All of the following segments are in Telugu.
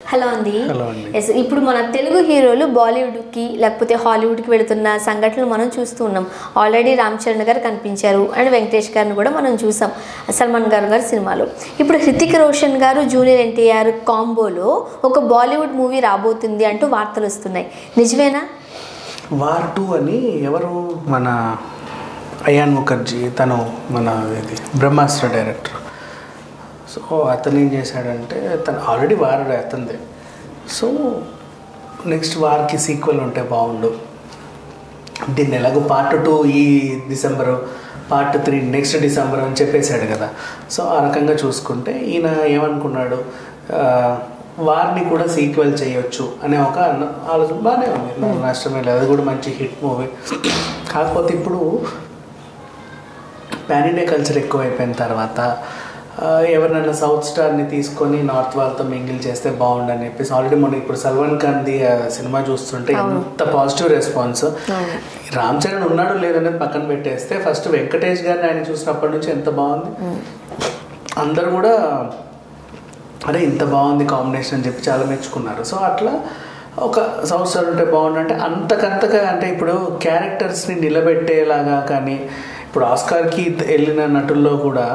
హలో అండి. ఇప్పుడు మన తెలుగు హీరోలు బాలీవుడ్కి లేకపోతే హాలీవుడ్కి వెళుతున్న సంఘటనలు మనం చూస్తూ ఉన్నాం. ఆల్రెడీ రామ్ చరణ్ గారు కనిపించారు అండ్ వెంకటేష్ గారిని కూడా మనం చూసాం సల్మాన్ గారు సినిమాలో. ఇప్పుడు హృతిక్ రోషన్ గారు జూనియర్ ఎన్టీఆర్ కాంబోలో ఒక బాలీవుడ్ మూవీ రాబోతుంది అంటూ వార్తలు వస్తున్నాయి. నిజమేనా? వార్ 2 అని ఎవరు మన అయాన్ ముఖర్జీ, తను మన ఇది బ్రహ్మాస్త్ర డైరెక్టర్. సో అతను ఏం చేశాడంటే తను ఆల్రెడీ వార్ అతనిదే. సో నెక్స్ట్ వార్కి సీక్వెల్ ఉంటే బాగుండు, దీన్ని ఎలాగో పార్ట్ 2 ఈ డిసెంబరు, పార్ట్ 3 నెక్స్ట్ డిసెంబర్ అని చెప్పేశాడు కదా. సో ఆ రకంగా చూసుకుంటే ఈయన ఏమనుకున్నాడు, వార్ని కూడా సీక్వెల్ చేయొచ్చు అనే ఒక ఆలోచన బాగానే ఉంది. నష్టమే లేదు, అది కూడా మంచి హిట్ మూవీ. కాకపోతే ఇప్పుడు పాన్ ఇండియా కల్చర్ ఎక్కువైపోయిన తర్వాత ఎవరినైనా సౌత్ స్టార్ని తీసుకొని నార్త్ వాళ్ళతో మింగిల్ చేస్తే బాగుండని చెప్పేసి ఆల్రెడీ మొన్న ఇప్పుడు సల్మాన్ ఖాన్ది సినిమా చూస్తుంటే ఎంత పాజిటివ్ రెస్పాన్స్. రామ్ చరణ్ ఉన్నాడు లేదనేది పక్కన పెట్టేస్తే ఫస్ట్ వెంకటేష్ గారిని ఆయన చూసినప్పటి నుంచి ఎంత బాగుంది, అందరు కూడా అరే ఇంత బాగుంది కాంబినేషన్ అని చెప్పి చాలా మెచ్చుకున్నారు. సో అట్లా ఒక సౌత్ స్టార్ ఉంటే బాగుండంటే అంతకంతగా అంటే ఇప్పుడు క్యారెక్టర్స్ని నిలబెట్టేలాగా. కానీ ఇప్పుడు ఆస్కార్కి వెళ్ళిన నటుల్లో కూడా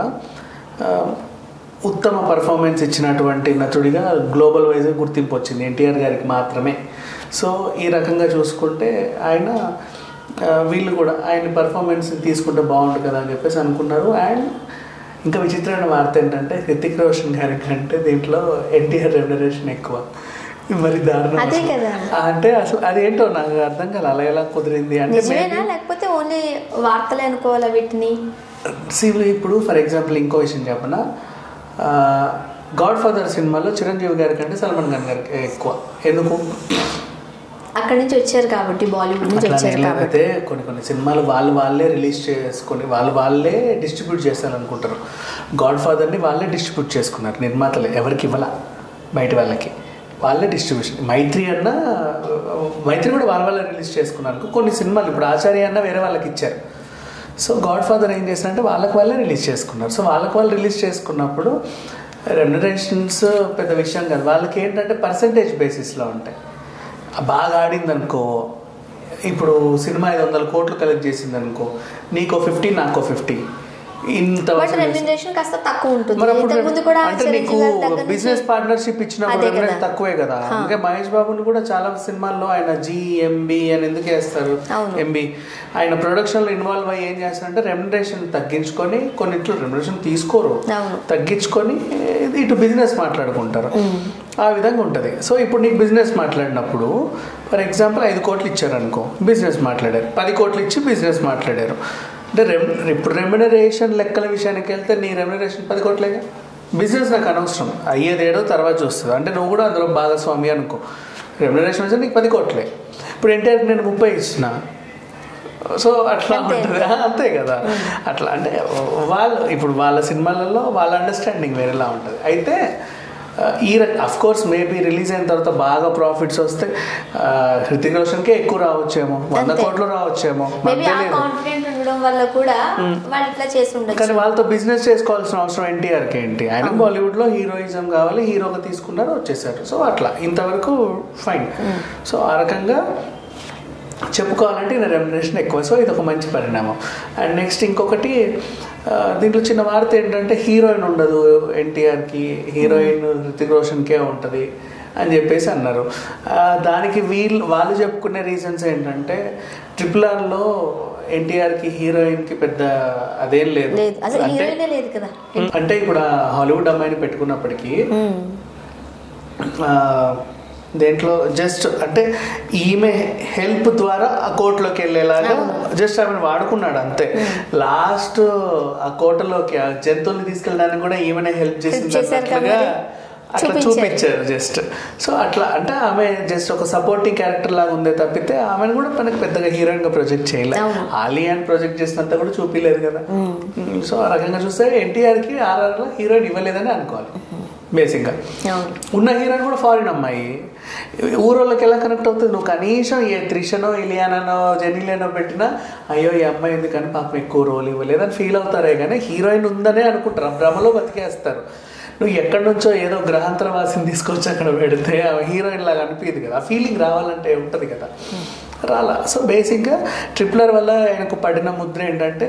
ఉత్తమ పర్ఫార్మెన్స్ ఇచ్చినటువంటి నటుడిగా గ్లోబల్ వైజ్గా గుర్తింపు వచ్చింది ఎన్టీఆర్ గారికి మాత్రమే. సో ఈ రకంగా చూసుకుంటే ఆయన వీళ్ళు కూడా ఆయన పర్ఫార్మెన్స్ తీసుకుంటే బాగుంటుంది కదా అని చెప్పేసి అనుకున్నారు. అండ్ ఇంకా విచిత్రమైన వార్త ఏంటంటే హృతిక్ రోషన్ గారి కంటే దీంట్లో ఎన్టీఆర్ రెమ్యునరేషన్ ఎక్కువ. మరి దారుణం అంటే అసలు అదేంటో నాకు అర్థం కాదు, అలా ఎలా కుదిరింది అంటే లేకపోతే ఓన్లీ వార్తలే అనుకోవాలా వీటిని. ఇప్పుడు ఫర్ ఎగ్జాంపుల్ ఇంకో విషయం చెప్పనా, గాడ్ ఫాదర్ సినిమాలో చిరంజీవి గారి కంటే సల్మాన్ ఖాన్ గారికి ఎక్కువ. ఎందుకు? అక్కడి నుంచి వచ్చారు కాబట్టి, బాలీవుడ్ నుంచి వచ్చారు కాబట్టి. కొన్ని సినిమాలు వాళ్ళే రిలీజ్ చేసుకొని వాళ్ళే డిస్ట్రిబ్యూట్ చేస్తారనుకుంటారు. గాడ్ ఫాదర్ని వాళ్ళే డిస్ట్రిబ్యూట్ చేసుకున్నారు నిర్మాతలే, ఎవరికి ఇవ్వాల బయట వాళ్ళకి, వాళ్ళే డిస్ట్రిబ్యూషన్. మైత్రి కూడా వాళ్ళే రిలీజ్ చేసుకున్నారు. కొన్ని సినిమాలు ఇప్పుడు ఆచార్య అన్న వేరే వాళ్ళకి ఇచ్చారు. సో గాడ్ ఫాదర్ ఏం చేశారంటే వాళ్ళే రిలీజ్ చేసుకున్నారు. సో వాళ్ళు రిలీజ్ చేసుకున్నప్పుడు రెమ్యునరేషన్స్ పెద్ద విషయం కాదు. వాళ్ళకి ఏంటంటే పర్సంటేజ్ బేసిస్లో ఉంటాయి. బాగా ఆడింది అనుకో, ఇప్పుడు సినిమా 500 కోట్లు కలెక్ట్ చేసింది అనుకో, నీకో 50 నాకో 50, ఇంత అంటే నీకు బిజినెస్ పార్ట్నర్షిప్ ఇచ్చినప్పుడు తక్కువే కదా. అందుకే మహేష్ బాబుని కూడా చాలా సినిమాల్లో ఆయన GMB అని ఎందుకు వేస్తారు, MB ఆయన ప్రొడక్షన్ లో ఇన్వాల్వ్ అయ్యి ఏం చేస్తారంటే రెమ్యునరేషన్ తగ్గించుకొని, కొన్నిట్లో రెమ్యునరేషన్ తీసుకోరు, తగ్గించుకొని ఇటు బిజినెస్ మాట్లాడుకుంటారు. ఆ విధంగా ఉంటుంది. సో ఇప్పుడు నీకు బిజినెస్ మాట్లాడినప్పుడు ఫర్ ఎగ్జాంపుల్ 5 కోట్లు ఇచ్చారనుకో, బిజినెస్ మాట్లాడారు, 10 కోట్లు ఇచ్చి బిజినెస్ మాట్లాడారు అంటే ఇప్పుడు రెమ్యునరేషన్ లెక్కల విషయానికి వెళ్తే నీ రెమ్యునరేషన్ 10 కోట్లేగా. బిజినెస్ నాకు అనవసరం, అయ్యేదేడో తర్వాత చూస్తుంది. అంటే నువ్వు కూడా అందులో భాగస్వామి అనుకో, రెమ్యునరేషన్ వచ్చి నీకు 10 కోట్లే. ఇప్పుడు ఎన్టీఆర్ నేను 30 ఇచ్చిన, సో అట్లా ఉంటుంది అంతే కదా. అట్లా అంటే ఇప్పుడు వాళ్ళ సినిమాలలో వాళ్ళ అండర్స్టాండింగ్ వేరేలా ఉంటుంది. అయితే అఫ్ కోర్స్ మేబీ రిలీజ్ అయిన తర్వాత బాగా ప్రాఫిట్స్ వస్తే హృతిక్ రోషన్కే ఎక్కువ రావచ్చేమో, 100 కోట్లు రావచ్చేమో, కానీ వాళ్ళతో బిజినెస్ చేసుకోవాల్సిన అవసరం ఎన్టీఆర్కి ఏంటి? ఆయన బాలీవుడ్లో హీరోయిజం కావాలి, హీరోగా తీసుకున్నారు, వచ్చేసారు. సో అట్లా ఇంతవరకు ఫైన్. సో ఆ రకంగా చెప్పుకోవాలంటే ఈయన రెమ్యునరేషన్ ఎక్కువ. సో ఇది ఒక మంచి పరిణామం. అండ్ నెక్స్ట్ ఇంకొకటి, దీంట్లో చిన్న వార్త ఏంటంటే హీరోయిన్ ఉండదు ఎన్టీఆర్కి, హీరోయిన్ హృతిక్ రోషన్కే ఉంటుంది అని చెప్పేసి అన్నారు. దానికి వాళ్ళు చెప్పుకునే రీజన్స్ ఏంటంటే RRRలో ఎన్టీఆర్కి హీరోయిన్కి పెద్ద అదేం లేదు. అంటే ఇప్పుడు హాలీవుడ్ అమ్మాయిని పెట్టుకున్నప్పటికీ దేంట్లో జస్ట్ అంటే ఈమె హెల్ప్ ద్వారా ఆ కోర్టులోకి వెళ్ళేలాగా జస్ట్ ఆమెను వాడుకున్నాడు అంతే. లాస్ట్ ఆ కోర్టులోకి ఆ జంతువుల్ని తీసుకెళ్ళడానికి కూడా ఈమెనే హెల్ప్ చేసినట్లుగా అట్లా చూపించారు జస్ట్. సో అట్లా అంటే ఆమె జస్ట్ ఒక సపోర్టింగ్ క్యారెక్టర్ లాగా ఉందే తప్పితే ఆమెను కూడా మనకు పెద్దగా హీరోయిన్ గా ప్రొజెక్ట్ చేయలేదు. ఆలియాన్ ప్రొజెక్ట్ చేసినంత కూడా చూపించలేదు కదా. సో ఆ రకంగా చూస్తే ఎన్టీఆర్కి RRRలో హీరోయిన్ ఇవ్వలేదని అనుకోవాలి. బేసిక్గా ఉన్న హీరోయిన్ కూడా ఫారిన్ అమ్మాయి, ఊరోళ్ళకి ఎలా కనెక్ట్ అవుతుంది? నువ్వు కనీసం ఏ త్రిషనో, ఇలియానో, జెనీలియానో పెట్టినా అయ్యో ఈ అమ్మాయి ఎందుకని పాపం ఎక్కువ రోల్ ఇవ్వలేదని ఫీల్ అవుతారే కానీ హీరోయిన్ ఉందనే అనుకుంటారు, భ్రమలో బతికేస్తారు. నువ్వు ఎక్కడి నుంచో ఏదో గ్రహాంతర వాసిని తీసుకొచ్చి అక్కడ పెడితే ఆ హీరోయిన్ లాగా అనిపించదు కదా, ఆ ఫీలింగ్ రావాలంటే ఉంటుంది కదా, రాలా. సో బేసిక్గా RRR వల్ల ఆయనకు పడిన ముద్ర ఏంటంటే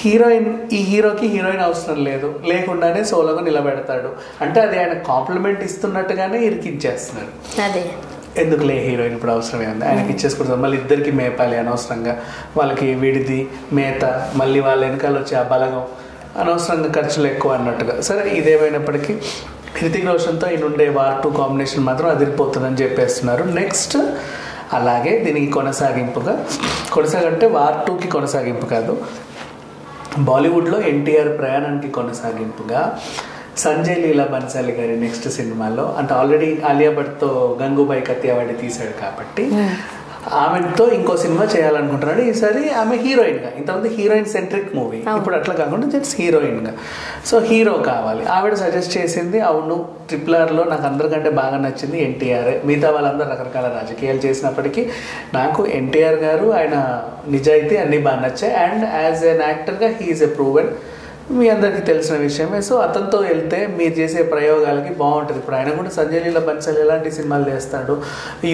ఈ హీరోకి హీరోయిన్ అవసరం లేదు, లేకుండానే సోలోగా నిలబెడతాడు అంటే అది ఆయన కాంప్లిమెంట్ ఇస్తున్నట్టుగానే ఇరికించేస్తున్నాడు. అదే ఎందుకులే హీరోయిన్ ఇప్పుడు అవసరమే ఉంది, ఆయనకి ఇచ్చేసుకుంటాం, మళ్ళీ ఇద్దరికి మేపాలి అనవసరంగా, వాళ్ళకి విడిది మేత, మళ్ళీ వాళ్ళ వెనకాల వచ్చే ఆ బలగం, అనవసరంగా ఖర్చులు ఎక్కువ అన్నట్టుగా. సరే ఇదేమైనప్పటికీ హృతిక్ రోషన్తో ఈ నుండే వార్ 2 కాంబినేషన్ మాత్రం అదిరిపోతుందని చెప్పేస్తున్నారు. నెక్స్ట్ అలాగే దీనికి కొనసాగంటే వార్ 2కి కొనసాగింపు కాదు, బాలీవుడ్లో ఎన్టీఆర్ ప్రయాణానికి కొనసాగింపుగా సంజయ్ లీలా బన్సాలి గారి నెక్స్ట్ సినిమాలో, అంటే ఆల్రెడీ ఆలియా భట్తో గంగూబాయి కత్యావాడి తీశాడు కాబట్టి ఆమెతో ఇంకో సినిమా చేయాలనుకుంటున్నాడు. ఈసారి ఆమె హీరోయిన్గా, ఇంతకుముందు హీరోయిన్ సెంట్రిక్ మూవీ, ఇప్పుడు అట్లా కాకుండా జస్ట్ హీరోయిన్గా. సో హీరో కావాలి. ఆవిడ సజెస్ట్ చేసింది, అవును RRRలో నాకు అందరికంటే బాగా నచ్చింది ఎన్టీఆర్. మిగతా వాళ్ళందరూ రకరకాల రాజకీయాలు చేసినప్పటికీ నాకు ఎన్టీఆర్ గారు ఆయన నిజాయితీ అన్నీ బాగా నచ్చాయి. అండ్ యాజ్ ఎన్ యాక్టర్గా హీఈస్ ఎ ప్రూవెన్, మీ అందరికీ తెలిసిన విషయమే. సో అతనితో వెళ్తే మీరు చేసే ప్రయోగాలకి బాగుంటుంది. ఇప్పుడు ఆయన కూడా సంజయ్ లీలా బన్సాలి ఎలాంటి సినిమాలు చేస్తాడు,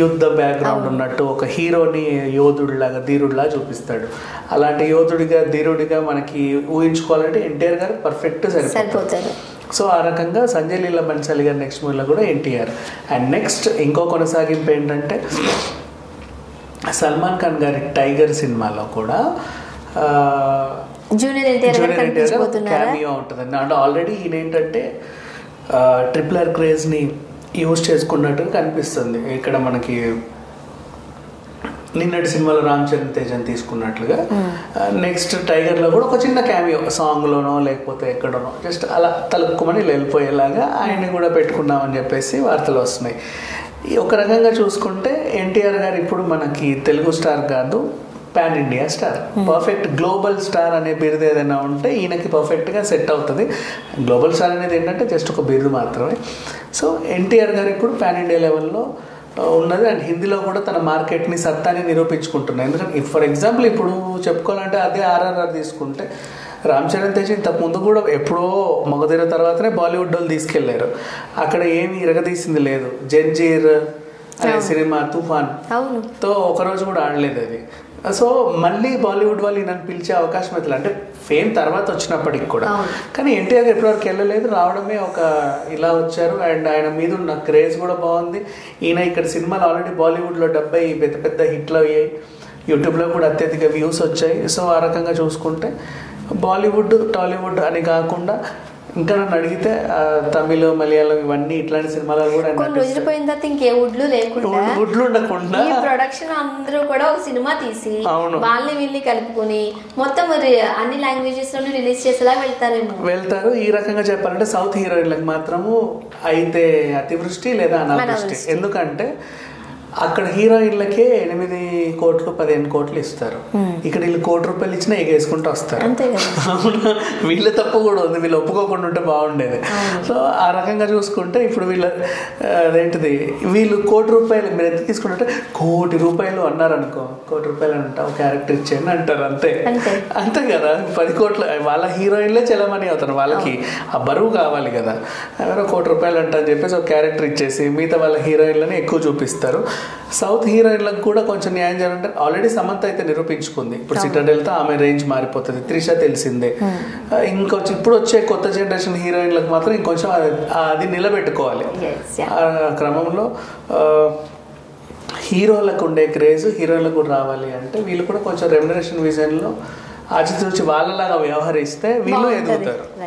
యుద్ధ బ్యాక్గ్రౌండ్ ఉన్నట్టు ఒక హీరోని యోధుడిలాగా ధీరుడిలాగా చూపిస్తాడు. అలాంటి యోధుడిగా ధీరుడిగా మనకి ఊహించుకోవాలంటే ఎన్టీఆర్ గారు పర్ఫెక్ట్ సరిపోతారు. సో ఆ రకంగా సంజయ్ లీలా బన్సాలి గారు నెక్స్ట్ మూవీలో కూడా ఎన్టీఆర్. అండ్ నెక్స్ట్ ఇంకో కొనసాగింపు ఏంటంటే సల్మాన్ ఖాన్ గారి టైగర్ సినిమాలో కూడా జూనియర్ ఎన్టీఆర్ క్యామియో ఉంటుందండి. అంటే ఆల్రెడీ ఈయన ఏంటంటే RRR క్రేజ్ని యూజ్ చేసుకున్నట్టుగా కనిపిస్తుంది. ఇక్కడ మనకి నిన్నటి సినిమాలో రామ్ చరణ్ తేజని తీసుకున్నట్లుగా నెక్స్ట్ టైగర్లో కూడా ఒక చిన్న క్యామియో సాంగ్లోనో లేకపోతే ఎక్కడనో జస్ట్ అలా తలుపుకోమని వెళ్ళిపోయేలాగా ఆయన్ని కూడా పెట్టుకున్నామని చెప్పేసి వార్తలు వస్తున్నాయి. ఒక రకంగా చూసుకుంటే ఎన్టీఆర్ గారు ఇప్పుడు మనకి తెలుగు స్టార్ కాదు, pan India star, perfect global star అనే బిరుదు ఏదైనా ఉంటే ఈయనకి పర్ఫెక్ట్గా సెట్ అవుతుంది. గ్లోబల్ స్టార్ అనేది ఏంటంటే జస్ట్ ఒక బిరుదు మాత్రమే. సో ఎన్టీఆర్ గారు ఇప్పుడు పాన్ ఇండియా లెవెల్లో ఉన్నది. అండ్ హిందీలో కూడా తన మార్కెట్ని సత్తాన్ని నిరూపించుకుంటున్నాయి. ఎందుకంటే ఫర్ ఎగ్జాంపుల్ ఇప్పుడు చెప్పుకోవాలంటే అదే RRR తీసుకుంటే రామ్ చరణ్ తేజ్ ఇంతకు ముందు కూడా ఎప్పుడో మగధీర తర్వాతనే బాలీవుడ్ వాళ్ళు తీసుకెళ్లారు. అక్కడ ఏమి ఇరగదీసింది లేదు. జంజీర్ అనే సినిమా తుఫాన్తో ఒకరోజు కూడా ఆడలేదు అది. సో మళ్ళీ బాలీవుడ్ వాళ్ళు నన్ను పిలిచే అవకాశం అయితే అంటే ఫేమ్ తర్వాత వచ్చినప్పటికి కూడా, కానీ ఎన్టీఆర్ ఎప్పటివరకు వెళ్ళలేదు, రావడమే ఒక ఇలా వచ్చారు. అండ్ ఆయన మీద ఉన్న క్రేజ్ కూడా బాగుంది. ఈయన ఇక్కడ సినిమాలు ఆల్రెడీ బాలీవుడ్లో 70 పెద్ద పెద్ద హిట్లు అయ్యాయి, యూట్యూబ్లో కూడా అత్యధిక వ్యూస్ వచ్చాయి. సో ఆ రకంగా చూసుకుంటే బాలీవుడ్ టాలీవుడ్ అని కాకుండా ఇంకా నన్ను అడిగితే తమిళ మలయాళం ఇవన్నీ ఇట్లాంటి సినిమాలు కూడా కొన్ని రోజులు పోయిన తర్వాత ఇంకే వుడ్లు ఉండకుండా ఈ ప్రొడక్షన్ అందరూ కూడా ఒక సినిమా తీసి వాళ్ళని వీళ్ళని కలుపుకొని మొత్తం అన్ని లాంగ్వేజెస్ లోనే రిలీజ్ చేసేలా వెళ్తారు. ఈ రకంగా చెప్పాలంటే సౌత్ హీరోయిన్లకు మాత్రము అయితే అతివృష్టి లేదా అనావృష్టి. ఎందుకంటే అక్కడ హీరోయిన్లకే 8 కోట్లు 15 కోట్లు ఇస్తారు, ఇక్కడ వీళ్ళు ₹1 ఇచ్చినా ఎగేసుకుంటూ వస్తారు. వీళ్ళ తప్పు కూడా ఉంది, వీళ్ళు ఒప్పుకోకుండా ఉంటే బాగుండేది. సో ఆ రకంగా చూసుకుంటే ఇప్పుడు అదేంటిది వీళ్ళు ₹1 మీరు ఎంత తీసుకుంటే ₹1,00,00,000 అన్నారు అనుకో, ₹1,00,00,000 అంట ఒక క్యారెక్టర్ ఇచ్చేయండి అంటారు, అంతే కదా. 10 కోట్లు వాళ్ళ హీరోయిన్లే చెలమని అవుతారు, వాళ్ళకి ఆ బరువు కావాలి కదా. ఎవరో ₹1,00,00,000 అంట అని చెప్పేసి ఒక క్యారెక్టర్ ఇచ్చేసి మిగతా వాళ్ళ హీరోయిన్లని ఎక్కువ చూపిస్తారు. సౌత్ హీరోయిన్లకు కూడా కొంచెం న్యాయం చేయాలంటే ఆల్రెడీ సమంత అయితే నిరూపించుకుంది. ఇప్పుడు సిటాడెల్తో ఆమె రేంజ్ మారిపోతుంది. త్రిష తెలిసిందే. ఇంకొంచెం ఇప్పుడు వచ్చే కొత్త జనరేషన్ హీరోయిన్లకు మాత్రం ఇంకొంచెం అది నిలబెట్టుకోవాలి. ఆ క్రమంలో హీరోలకు ఉండే క్రేజ్ హీరోయిన్లకు కూడా రావాలి అంటే వీళ్ళు కూడా కొంచెం రెమ్యునరేషన్ విజన్లో ఆచితూచి వాళ్ళలాగా వ్యవహరిస్తే వీళ్ళు ఎదుగుతారు.